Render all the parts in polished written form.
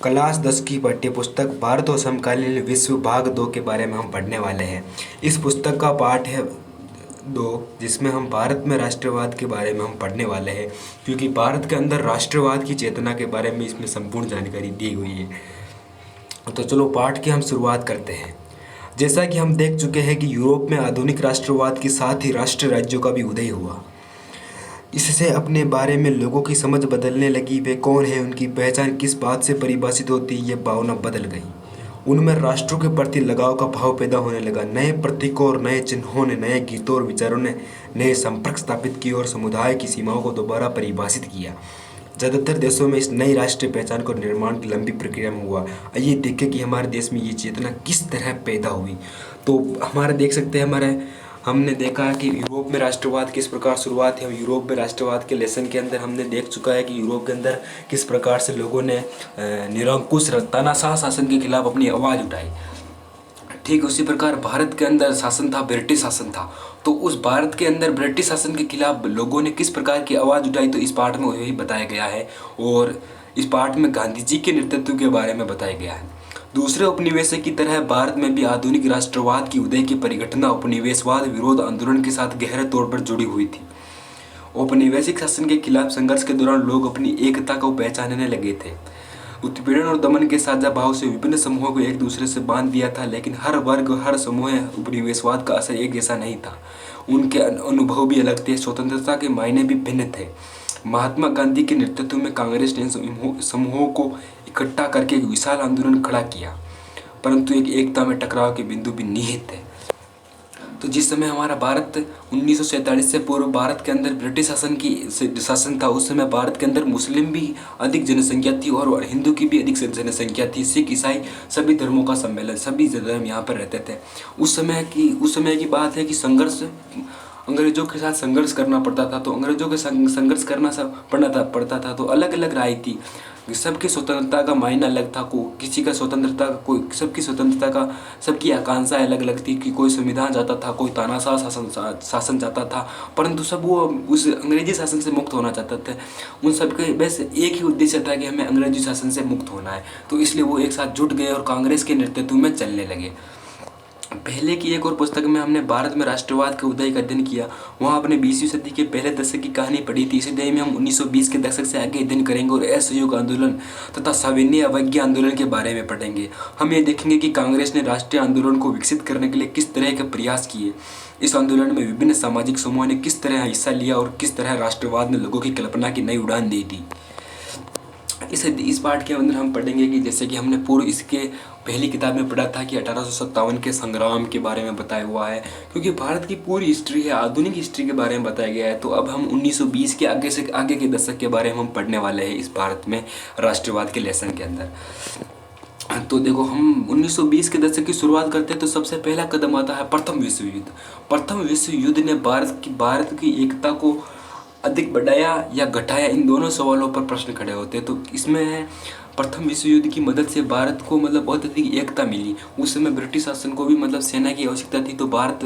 Class 10 की पाठ्य पुस्तक भारत और समकालीन विश्व भाग 2 के बारे में हम पढ़ने वाले हैं। इस पुस्तक का पाठ है 2, जिसमें हम भारत में राष्ट्रवाद के बारे में हम पढ़ने वाले हैं, क्योंकि भारत के अंदर राष्ट्रवाद की चेतना के बारे में इसमें संपूर्ण जानकारी दी हुई है। तो चलो पाठ की हम शुरुआत करते हैं। जैसा कि हम देख चुके हैं कि यूरोप में आधुनिक राष्ट्रवाद के साथ ही राष्ट्र राज्यों का भी उदय हुआ। इससे अपने बारे में लोगों की समझ बदलने लगी। वे कौन है, उनकी पहचान किस बात से परिभाषित होती, ये भावना बदल गई। उनमें राष्ट्रों के प्रति लगाव का भाव पैदा होने लगा। नए प्रतीकों और नए चिन्हों ने, नए गीतों और विचारों ने नए संपर्क स्थापित किए और समुदाय की सीमाओं को दोबारा परिभाषित किया। ज़्यादातर देशों में इस नई राष्ट्रीय पहचान को निर्माण की लंबी प्रक्रिया में हुआ। आइए देखें कि हमारे देश में ये चेतना किस तरह पैदा हुई। तो हमारे देख सकते हैं, हमने देखा है कि यूरोप में राष्ट्रवाद किस प्रकार शुरुआत है। यूरोप में राष्ट्रवाद के लेसन के अंदर हमने देख चुका है कि यूरोप के अंदर किस प्रकार से लोगों ने निरंकुश तानाशाह शासन के खिलाफ अपनी आवाज़ उठाई। ठीक उसी प्रकार भारत के अंदर शासन था, ब्रिटिश शासन था। तो उस भारत के अंदर ब्रिटिश शासन के खिलाफ लोगों ने किस प्रकार की आवाज़ उठाई, तो इस पाठ में वही बताया गया है। और इस पाठ में गांधी जी के नेतृत्व के बारे में बताया गया है। दूसरे उपनिवेशों की तरह भारत में भी आधुनिक राष्ट्रवाद की उदय की परिघटना उपनिवेशवाद विरोध आंदोलन के साथ गहरे तौर पर जुड़ी हुई थी। औपनिवेशिक शासन के खिलाफ संघर्ष के दौरान लोग अपनी एकता को पहचानने लगे थे। उत्पीड़न और दमन के साझा भाव से विभिन्न समूहों को एक दूसरे से बांध दिया था, लेकिन हर वर्ग, हर समूह उपनिवेशवाद का असर एक जैसा नहीं था। उनके अनुभव भी अलग थे, स्वतंत्रता के मायने भी भिन्न थे। महात्मा गांधी के नेतृत्व में कांग्रेस ने समूहों को इकट्ठा करके एक विशाल आंदोलन खड़ा किया, परंतु एक एकता में टकराव के बिंदु भी निहित थे। तो जिस समय हमारा भारत 1947 से पूर्व भारत के अंदर ब्रिटिश शासन था, उस समय भारत के अंदर मुस्लिम भी अधिक जनसंख्या थी और हिंदू की भी अधिक जनसंख्या थी। सिख, ईसाई सभी धर्मों का सम्मेलन, सभी धर्म यहाँ पर रहते थे। उस समय की बात है कि संघर्ष अंग्रेजों के साथ संघर्ष करना पड़ता था। तो अंग्रेजों के संघर्ष करना पड़ता था। तो अलग अलग राय थी। सबकी स्वतंत्रता का मायना अलग था। किसी का स्वतंत्रता का सबकी स्वतंत्रता का सबकी आकांक्षा अलग अलग थी कि कोई संविधान चाहता था, कोई तानाशाह शासन चाहता था, परंतु सब वो उस अंग्रेजी शासन से मुक्त होना चाहते थे। उन सबके बस एक ही उद्देश्य था कि हमें अंग्रेजी शासन से मुक्त होना है। तो इसलिए वो एक साथ जुट गए और कांग्रेस के नेतृत्व में चलने लगे। पहले की एक और पुस्तक में हमने भारत में राष्ट्रवाद के उदय का अध्ययन किया। वहाँ अपने 20वीं सदी के पहले दशक की कहानी पढ़ी थी। इस अध्याय में हम 1920 के दशक से आगे अध्ययन करेंगे और असहयोग आंदोलन तथा सविनय अवज्ञा आंदोलन के बारे में पढ़ेंगे। हम ये देखेंगे कि कांग्रेस ने राष्ट्रीय आंदोलन को विकसित करने के लिए किस तरह के प्रयास किए। इस आंदोलन में विभिन्न सामाजिक समूहों ने किस तरह हिस्सा लिया और किस तरह राष्ट्रवाद ने लोगों की कल्पना की नई उड़ान दी थी। इस पाठ के अंदर हम पढ़ेंगे कि जैसे कि हमने पूर्व इसके पहली किताब में पढ़ा था कि 1857 के संग्राम के बारे में बताया हुआ है, क्योंकि भारत की पूरी हिस्ट्री है, आधुनिक हिस्ट्री के बारे में बताया गया है। तो अब हम 1920 के आगे के दशक के बारे में हम पढ़ने वाले हैं इस भारत में राष्ट्रवाद के लेसन के अंदर। तो देखो, हम 1920 के दशक की शुरुआत करते हैं तो सबसे पहला कदम आता है प्रथम विश्व युद्ध। प्रथम विश्व युद्ध ने भारत की एकता को अधिक बढ़ाया या घटाया, इन दोनों सवालों पर प्रश्न खड़े होते हैं। तो इसमें प्रथम विश्व युद्ध की मदद से भारत को बहुत अधिक एकता मिली। उस समय ब्रिटिश शासन को भी सेना की आवश्यकता थी, तो भारत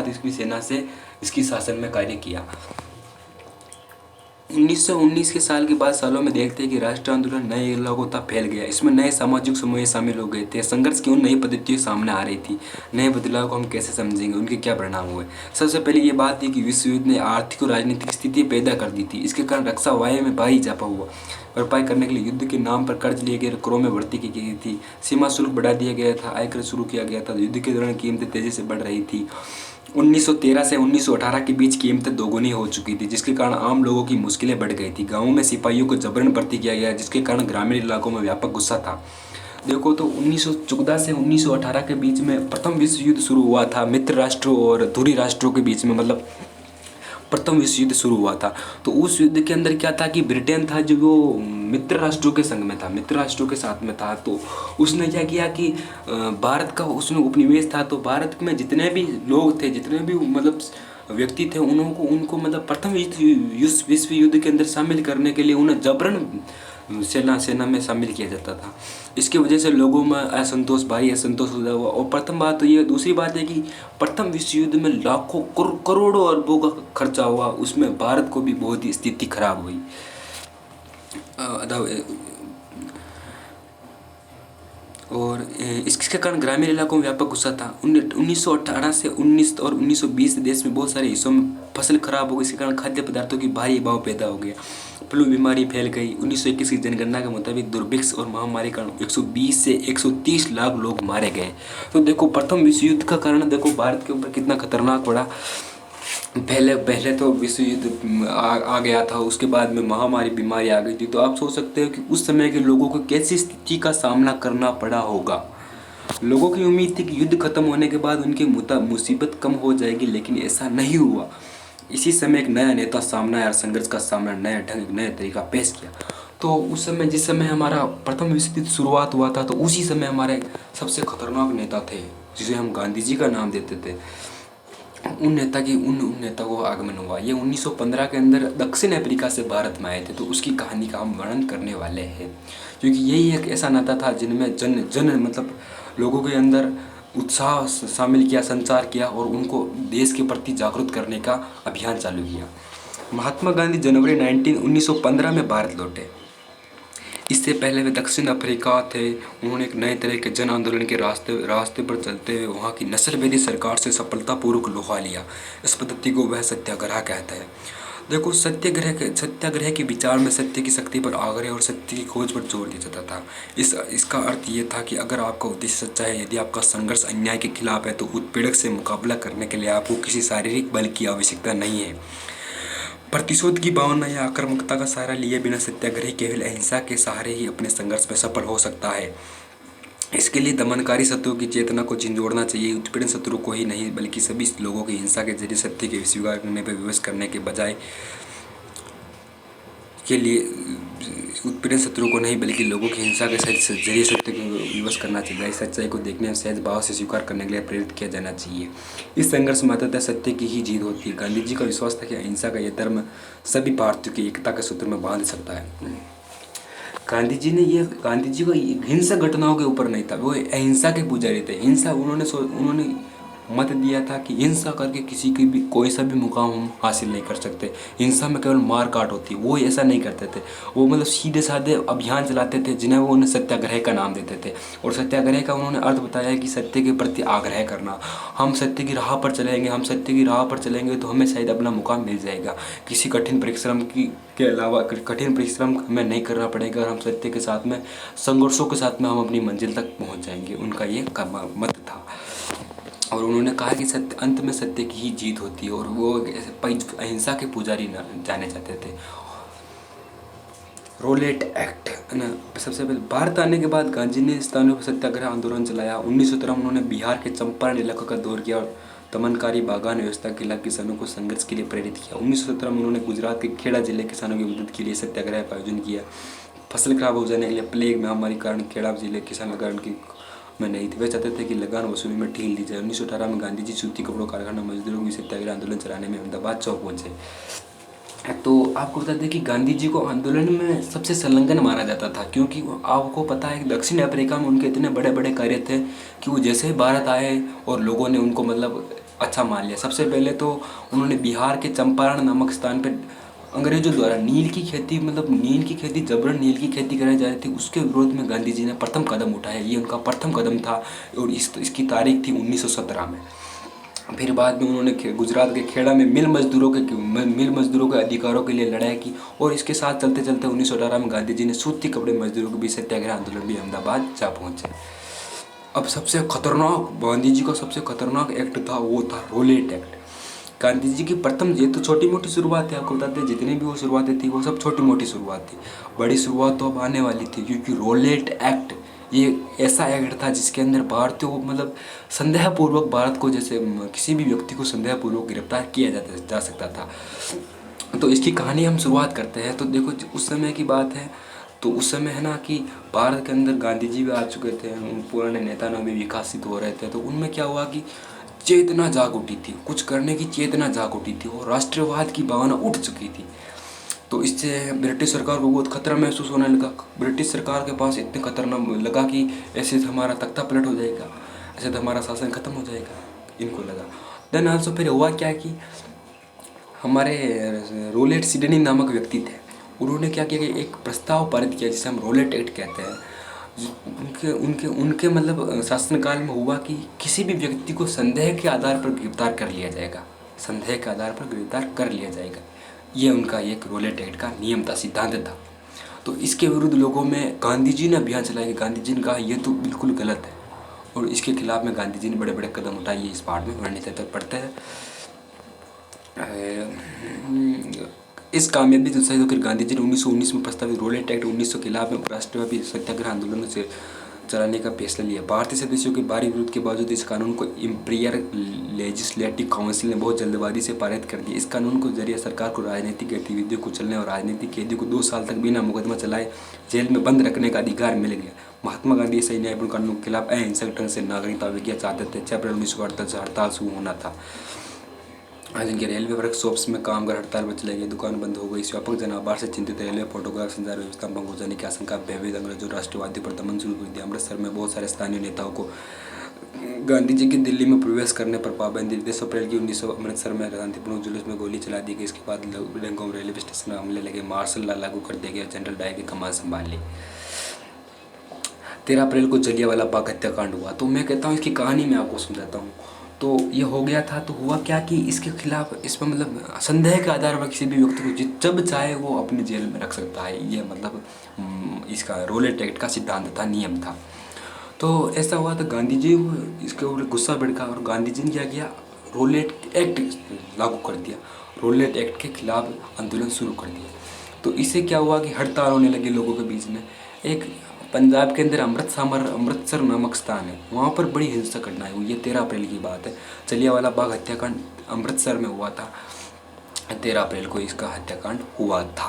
इसकी सेना से इसकी शासन में कार्य किया। 1919 के साल के बाद सालों में देखते हैं कि राष्ट्रीय आंदोलन नए इलाकों तक फैल गया। इसमें नए सामाजिक समूह शामिल हो गए थे। संघर्ष की उन नई पद्धतियाँ सामने आ रही थी। नए बदलाव को हम कैसे समझेंगे, उनके क्या परिणाम हुए। सबसे पहले ये बात थी कि विश्व युद्ध ने आर्थिक और राजनीतिक स्थिति पैदा कर दी थी। इसके कारण रक्षा वायु में भारी इजाफा हुआ। भरपाई करने के लिए युद्ध के नाम पर कर्ज लिए गए, करों में बढ़ती की गई थी। सीमा शुल्क बढ़ा दिया गया था, आयकर शुरू किया गया था। युद्ध के दौरान कीमतें तेजी से बढ़ रही थी। 1913 से 1918 के बीच कीमतें दोगुनी हो चुकी थी, जिसके कारण आम लोगों की मुश्किलें बढ़ गई थी। गांवों में सिपाहियों को जबरन भर्ती किया गया, जिसके कारण ग्रामीण इलाकों में व्यापक गुस्सा था। देखो, तो 1914 से 1918 के बीच में प्रथम विश्व युद्ध शुरू हुआ था। मित्र राष्ट्रों और धुरी राष्ट्रों के बीच में प्रथम विश्व युद्ध शुरू हुआ था। तो उस युद्ध के अंदर क्या था कि ब्रिटेन था जो वो मित्र राष्ट्रों के संग में था, मित्र राष्ट्रों के साथ में था। तो उसने क्या किया कि भारत का उसमें उपनिवेश था। तो भारत में जितने भी लोग थे, जितने भी व्यक्ति थे, उनको प्रथम विश्व युद्ध के अंदर शामिल करने के लिए उन्हें जबरन सेना में शामिल किया जाता था। इसकी वजह से लोगों में भारी असंतोष हुआ। और प्रथम बात तो ये, दूसरी बात है कि प्रथम विश्व युद्ध में लाखों करोड़ों अरबों का खर्चा हुआ। उसमें भारत को भी बहुत ही स्थिति खराब हुई। और इसके कारण ग्रामीण इलाकों में व्यापक गुस्सा था। 1918 से 19 और 1920 देश में बहुत सारे हिस्सों में फसल खराब हो गई। इसके कारण खाद्य पदार्थों की भारी अभाव पैदा हो गया, फ्लू बीमारी फैल गई। 1921 की जनगणना के मुताबिक दुर्भिक्ष और महामारी के कारण 120 से 130 लाख लोग मारे गए। तो देखो प्रथम विश्व युद्ध का कारण देखो भारत के ऊपर कितना खतरनाक पड़ा। पहले तो विश्व युद्ध आ गया था, उसके बाद में महामारी बीमारी आ गई थी। तो आप सोच सकते हो कि उस समय के लोगों को कैसी स्थिति का सामना करना पड़ा होगा। लोगों की उम्मीद थी कि युद्ध खत्म होने के बाद उनकी मुसीबत कम हो जाएगी, लेकिन ऐसा नहीं हुआ। इसी समय एक नया नेता सामने आया और संघर्ष का सामना नया ढंग नया तरीका पेश किया। तो उस समय जिस समय हमारा प्रथम विश्व युद्ध शुरुआत हुआ था, तो उसी समय हमारे सबसे खतरनाक नेता थे जिसे हम गांधी जी का नाम देते थे। उन नेता को आगमन हुआ। ये 1915 के अंदर दक्षिण अफ्रीका से भारत में आए थे। तो उसकी कहानी का हम वर्णन करने वाले हैं, क्योंकि यही एक ऐसा नाता था जिनमें जन मतलब लोगों के अंदर उत्साह शामिल किया, संचार किया और उनको देश के प्रति जागरूक करने का अभियान चालू किया। महात्मा गांधी जनवरी 1915 में भारत लौटे। इससे पहले वे दक्षिण अफ्रीका थे। उन्होंने एक नए तरह के जन आंदोलन के रास्ते पर चलते हुए वहाँ की नस्लभेदी सरकार से सफलतापूर्वक लोहा लिया। इस पद्धति को वह सत्याग्रह कहते हैं। देखो सत्याग्रह के विचार में सत्य की शक्ति पर आग्रह और सत्य की खोज पर जोर दिया जाता था। इसका अर्थ ये था कि अगर आपका उद्देश्य सच्चा है, यदि आपका संघर्ष अन्याय के खिलाफ है, तो उत्पीड़क से मुकाबला करने के लिए आपको किसी शारीरिक बल की आवश्यकता नहीं है। प्रतिशोध की भावना या आक्रामकता का सहारा लिए बिना सत्याग्रही केवल अहिंसा के सहारे ही अपने संघर्ष में सफल हो सकता है। इसके लिए दमनकारी शत्रु की चेतना को झिंझोड़ना चाहिए। उत्पीड़न शत्रु को ही नहीं बल्कि सभी लोगों की हिंसा के जरिए सत्य के स्वीकार करने पर विवश करने के बजाय के लिए उत्पीड़न शत्रु को नहीं बल्कि लोगों की हिंसा के जरिए सत्य को विवश करना चाहिए। सच्चाई को देखने और सहज भाव से स्वीकार करने के लिए प्रेरित किया जाना चाहिए। इस संघर्ष में अंततः सत्य की ही जीत होती है। गांधी जी का विश्वास था कि अहिंसा का यह धर्म सभी भारतीयों की एकता के सूत्र में बांध सकता है। गांधी जी को हिंसक घटनाओं के ऊपर नहीं था, वो अहिंसा के पुजारी थे। हिंसा उन्होंने मत दिया था कि हिंसा करके किसी की भी कोई सा भी मुकाम हम हासिल नहीं कर सकते। हिंसा में केवल मार काट होती है, वो ऐसा नहीं करते थे। वो मतलब सीधे साधे अभियान चलाते थे जिन्हें वो उन्हें सत्याग्रह का नाम देते थे। और सत्याग्रह का उन्होंने अर्थ बताया कि सत्य के प्रति आग्रह करना। हम सत्य की राह पर चलेंगे तो हमें शायद अपना मुकाम मिल जाएगा। किसी कठिन परिश्रम के अलावा कठिन परिश्रम हमें नहीं करना पड़ेगा और हम सत्य के साथ में संघर्षों के साथ में हम अपनी मंजिल तक पहुँच जाएंगे। उनका ये मत था। और उन्होंने कहा कि अंत में सत्य की ही जीत होती है। और वो अहिंसा के पुजारी जाने जाते थे। रोलेट एक्ट है ना। सबसे पहले भारत आने के बाद गांधी ने स्थानों पर सत्याग्रह आंदोलन चलाया। 1917 में उन्होंने बिहार के चंपारण इलाकों का दौर किया और दमनकारी बागान व्यवस्था के खिलाफ किसानों को संघर्ष के लिए प्रेरित किया। 1917 में उन्होंने गुजरात के खेड़ा जिले के किसानों की मदद के लिए सत्याग्रह का आयोजन किया। फसल खराब हो जाने के लिए प्लेग महामारी के कारण खेड़ा जिले किसान लगान की में नहीं थे। वे चाहते थे कि लगान वसूली में ढील दी जाए। 1918 में गांधी जी सूती कपड़ों कारखाना मजदूरों की सत्याग्रह आंदोलन चलाने में अहमदाबाद चौक पहुंचे। तो आपको बता दें कि गांधी जी को आंदोलन में सबसे संलग्न माना जाता था, क्योंकि आपको पता है कि दक्षिण अफ्रीका में उनके इतने बड़े बड़े कार्य थे कि वो जैसे ही भारत आए और लोगों ने उनको मतलब अच्छा मान लिया। सबसे पहले तो उन्होंने बिहार के चंपारण नामक स्थान पर अंग्रेजों द्वारा नील की खेती जबरन नील की खेती कराई जा रही थी, उसके विरोध में गांधी जी ने प्रथम कदम उठाया। ये उनका प्रथम कदम था और इसकी तारीख थी 1917 में। फिर बाद में उन्होंने गुजरात के खेड़ा में मिल मजदूरों के अधिकारों के लिए लड़ाई की। और इसके साथ चलते चलते 1918 में गांधी जी ने सूती कपड़े मजदूरों के बीच सत्याग्रह आंदोलन भी अहमदाबाद जा पहुंचे। अब सबसे खतरनाक गांधी जी का सबसे खतरनाक एक्ट था, वो था रोलेट एक्ट। गांधी जी की प्रथम, ये तो छोटी मोटी शुरुआत है, आपको बताते हैं जितनी भी वो शुरुआतें थी वो सब छोटी मोटी शुरुआत थी। बड़ी शुरुआत तो अब आने वाली थी, क्योंकि रोलेट एक्ट ये ऐसा एक्ट था जिसके अंदर भारतीयों को मतलब संदेहपूर्वक भारत को जैसे किसी भी व्यक्ति को संदेहपूर्वक गिरफ्तार किया जा सकता था। तो इसकी कहानी हम शुरुआत करते हैं। तो देखो उस समय की बात है, तो उस समय है ना कि भारत के अंदर गांधी जी भी आ चुके थे, उन पुराने नेता भी विकसित हो रहे थे। तो उनमें क्या हुआ कि चेतना जाग उठी थी, कुछ करने की चेतना जाग उठी थी और राष्ट्रवाद की भावना उठ चुकी थी। तो इससे ब्रिटिश सरकार को बहुत खतरा महसूस होने लगा। ब्रिटिश सरकार के पास इतने खतरनाक लगा कि ऐसे तो हमारा तख्ता पलट हो जाएगा, ऐसे तो हमारा शासन खत्म हो जाएगा, इनको लगा। देन आल्सो फिर हुआ क्या कि हमारे रोलेट सिडनी नामक व्यक्ति थे, उन्होंने क्या किया कि एक प्रस्ताव पारित किया जिसे हम रोलेट एक्ट कहते हैं, उनके उनके उनके मतलब शासनकाल में हुआ कि किसी भी व्यक्ति को संदेह के आधार पर गिरफ्तार कर लिया जाएगा, संदेह के आधार पर गिरफ्तार कर लिया जाएगा। ये उनका एक रोलेट एक्ट का नियम था, सिद्धांत था। तो इसके विरुद्ध लोगों में गांधी जी ने अभियान चलाया कि गांधी जी ने कहा ये तो बिल्कुल गलत है, और इसके खिलाफ में गांधी जी ने बड़े बड़े कदम उठाए। ये इस पाठ में वर्णित तक पढ़ते हैं। इस कामयाबी से उत्साहित होकर गांधी जी ने 1919 में प्रस्तावित रोलेट एक्ट 1900 के खिलाफ में राष्ट्रव्यापी सत्याग्रह आंदोलन से चलाने का फैसला लिया। भारतीय सदस्यों के भारी विरोध के बावजूद इस कानून को इंपीरियल लेजिस्लेटिव काउंसिल ने बहुत जल्दबाजी से पारित कर दिया। इस कानून के जरिए सरकार को राजनीतिक गतिविधियों को चलने और राजनीतिक कैदियों को 2 साल तक बिना मुकदमा चलाए जेल में बंद रखने का अधिकार मिल गया। महात्मा गांधी सही न्यायपूर्ण कानून के खिलाफ अहिंसक ढंग से नागरिकता अवज्ञा चाहते थे। 6 अप्रैल 1948 से हड़ताल शुरू होना था। आज इनके रेलवे वर्कशॉप्स में काम कर हड़ताल पर चले गए, दुकान बंद हो गई। व्यापक जनाभार से चिंतित रेलवे फोटोग्राफ संचार व्यवस्था भंग हो जाने की आशंका भयभीत अंग्रेजों राष्ट्रवादी पर दमन शुरू कर दिया। अमृतसर में बहुत सारे स्थानीय नेताओं को गांधी जी की दिल्ली में प्रवेश करने पर पाबंदी। 10 अप्रैल की 1900 अमृतसर में शांतिपूर्ण जुलूस में गोली चला दी गई। इसके बाद लंगोम रेलवे स्टेशन में हमले लगे। मार्शल लॉ लागू कर दिया गया। जनरल डायर की कमान संभाल ली। 13 अप्रैल को जलियांवाला बाग हत्याकांड हुआ। तो मैं कहता हूँ इसकी कहानी मैं आपको समझाता हूँ। तो ये हो गया था, तो हुआ क्या कि इसके खिलाफ इसमें मतलब संदेह के आधार पर किसी भी व्यक्ति को जब चाहे वो अपने जेल में रख सकता है। ये मतलब इसका रोलेट एक्ट का सिद्धांत था, नियम था। तो ऐसा हुआ तो गांधी जी को इसके ऊपर गुस्सा भड़का और गांधी जी ने क्या किया, रोलेट एक्ट लागू कर दिया। रोलेट एक्ट के खिलाफ आंदोलन शुरू कर दिया। तो इससे क्या हुआ कि हड़ताल होने लगी लोगों के बीच में। एक पंजाब के अंदर अमृतसर नामक स्थान है, वहाँ पर बड़ी हिंसक घटनाएं हुई। ये 13 अप्रैल की बात है। जलियांवाला बाग हत्याकांड अमृतसर में हुआ था। 13 अप्रैल को इसका हत्याकांड हुआ था।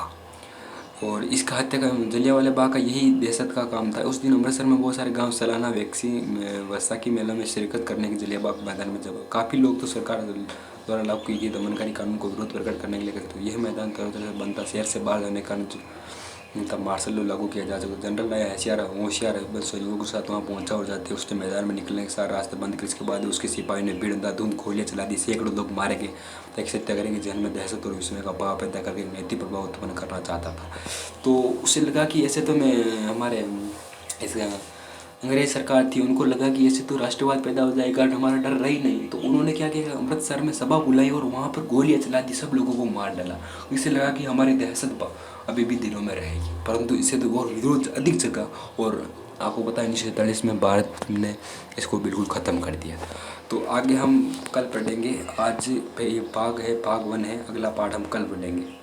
और इसका हत्याकांड जलियांवाला बाग का यही दहशत का काम था। उस दिन अमृतसर में बहुत सारे गांव सालाना वैसाखी मेला में शिरकत करने के जलियांवाला मैदान में जब काफ़ी लोग तो सरकार द्वारा लागू किए गए दमनकारी कानून को विरोध प्रकट करने के लिए करते। यह मैदान तरह तरह से बनता, शहर से बाहर जाने का तब मार्शल लॉ लागू किया जा सका। जनरल डायर होशियार सहयोगों के साथ वहाँ पहुँचा और जाते उसने मैदान में निकलने के साथ रास्ते बंद कर। इसके बाद उसके सिपाही ने भीड़ अंधाधुंध गोलियां चला दी। सैकड़ों लोग मारे गए। ताकि सत्याग्रह के जहन में दहशत और विस्मय का भाव पैदा करके नैतिक प्रभाव उत्पन्न करना चाहता था। तो उसे लगा कि ऐसे तो मैं हमारे इसका अंग्रेज सरकार थी, उनको लगा कि ऐसे तो राष्ट्रवाद पैदा हो जाएगा, हमारा डर रही नहीं। तो उन्होंने क्या किया, अमृतसर में सभा बुलाई और वहाँ पर गोलियां चला दी, सब लोगों को मार डाला। इससे लगा कि हमारी दहशत अभी भी दिलों में रहेगी, परंतु इससे तो और विरोध अधिक जगह। और आपको पता है 1947 में भारत ने इसको बिल्कुल ख़त्म कर दिया। तो आगे हम कल पढ़ेंगे। आज भाग 1 है, अगला पाठ हम कल पढ़ेंगे।